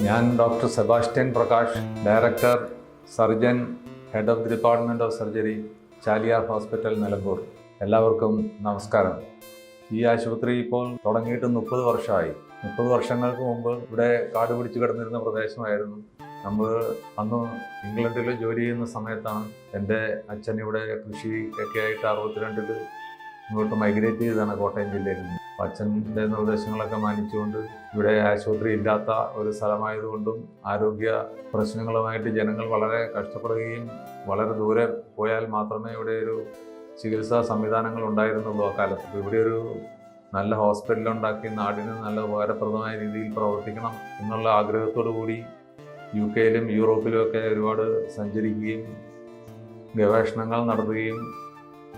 ഞാൻ doctor Sebastian Prakash, director, surgeon, head of the department of surgery, Chaliyar hospital, Nilambur. എല്ലാവർക്കും നമസ്കാരം. ഈ ആശുപത്രി ഇപ്പോൾ തുടങ്ങിയിട്ട് 30 വർഷമായി. 30 വർഷങ്ങൾക്ക് മുമ്പ് ഇവിടെ കാട് പിടിച്ച് കിടന്നിരുന്ന പ്രദേശമായിരുന്നു. നമ്മൾ അന്ന് ഇംഗ്ലണ്ടിൽ ജോലി ചെയ്യുന്ന സമയത്താണ് എൻ്റെ അച്ഛൻ ഇവിടെ കൃഷി ഒക്കെ ആയിട്ട് 62-ൽ ഇങ്ങോട്ട് മൈഗ്രേറ്റ് ചെയ്താണ് കോട്ടയം ജില്ലയിൽ നിന്ന്. അച്ഛൻ്റെ നിർദ്ദേശങ്ങളൊക്കെ മാനിച്ചുകൊണ്ട് ഇവിടെ ആശുപത്രി ഇല്ലാത്ത ഒരു സ്ഥലമായതുകൊണ്ടും ആരോഗ്യ പ്രശ്നങ്ങളുമായിട്ട് ജനങ്ങൾ വളരെ കഷ്ടപ്പെടുകയും വളരെ ദൂരെ പോയാൽ മാത്രമേ ഇവിടെ ഒരു ചികിത്സാ സംവിധാനങ്ങൾ ഉണ്ടായിരുന്നുള്ളൂ ആ കാലത്ത്. ഇവിടെ ഒരു നല്ല ഹോസ്പിറ്റൽ ഉണ്ടാക്കി നാടിന് നല്ല ഉപകാരപ്രദമായ രീതിയിൽ പ്രവർത്തിക്കണം എന്നുള്ള ആഗ്രഹത്തോടു കൂടി UK-യിലും യൂറോപ്പിലുമൊക്കെ ഒരുപാട് സഞ്ചരിക്കുകയും ഗവേഷണങ്ങൾ നടത്തുകയും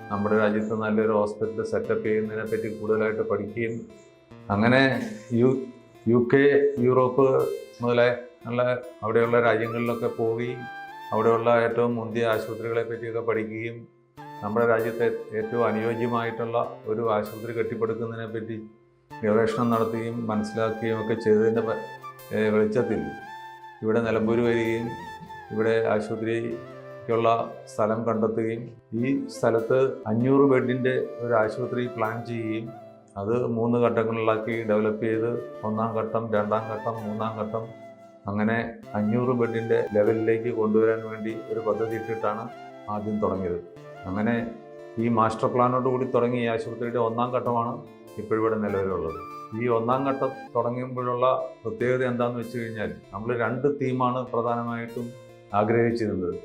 നമ്മുടെ രാജ്യത്ത് നല്ലൊരു ഹോസ്പിറ്റൽ സെറ്റപ്പ് ചെയ്യുന്നതിനെ പറ്റി കൂടുതലായിട്ട് പഠിക്കുകയും അങ്ങനെ UK, യൂറോപ്പ് മുതലുള്ള അവിടെയുള്ള രാജ്യങ്ങളിലൊക്കെ പോവുകയും അവിടെയുള്ള ഏറ്റവും മുന്തിയ ആശുപത്രികളെ പറ്റിയൊക്കെ പഠിക്കുകയും നമ്മുടെ രാജ്യത്തെ ഏറ്റവും അനുയോജ്യമായിട്ടുള്ള ഒരു ആശുപത്രി കെട്ടിപ്പടുക്കുന്നതിനെ പറ്റി ഗവേഷണം നടത്തുകയും മനസ്സിലാക്കുകയും ഒക്കെ ചെയ്തതിൻ്റെ വെളിച്ചത്തിൽ ഇവിടെ നിലമ്പൂർ വരികയും ഇവിടെ ആശുപത്രിക്കുള്ള സ്ഥലം കണ്ടെത്തുകയും ഈ സ്ഥലത്ത് 500 ബെഡിൻ്റെ ഒരു ആശുപത്രി പ്ലാൻ ചെയ്യുകയും അത് 3 ഘട്ടങ്ങളിലാക്കി ഡെവലപ്പ് ചെയ്ത് 1-ാം ഘട്ടം, 2-ാം ഘട്ടം, 3-ാം ഘട്ടം അങ്ങനെ 500 ബെഡിൻ്റെ ലെവലിലേക്ക് കൊണ്ടുവരാൻ വേണ്ടി ഒരു പദ്ധതി ഇട്ടിട്ടാണ് ആദ്യം തുടങ്ങിയത്. അങ്ങനെ ഈ മാസ്റ്റർ പ്ലാനോട് കൂടി തുടങ്ങിയ ഈ ആശുപത്രിയുടെ 1-ാം ഘട്ടമാണ് ഇപ്പോഴിവിടെ നിലവിലുള്ളത്. ഈ 1-ാം ഘട്ടം തുടങ്ങുമ്പോഴുള്ള പ്രത്യേകത എന്താണെന്ന് വെച്ച് കഴിഞ്ഞാൽ നമ്മൾ 2 തീമാണ് പ്രധാനമായിട്ടും ആഗ്രഹിച്ചിരുന്നത്.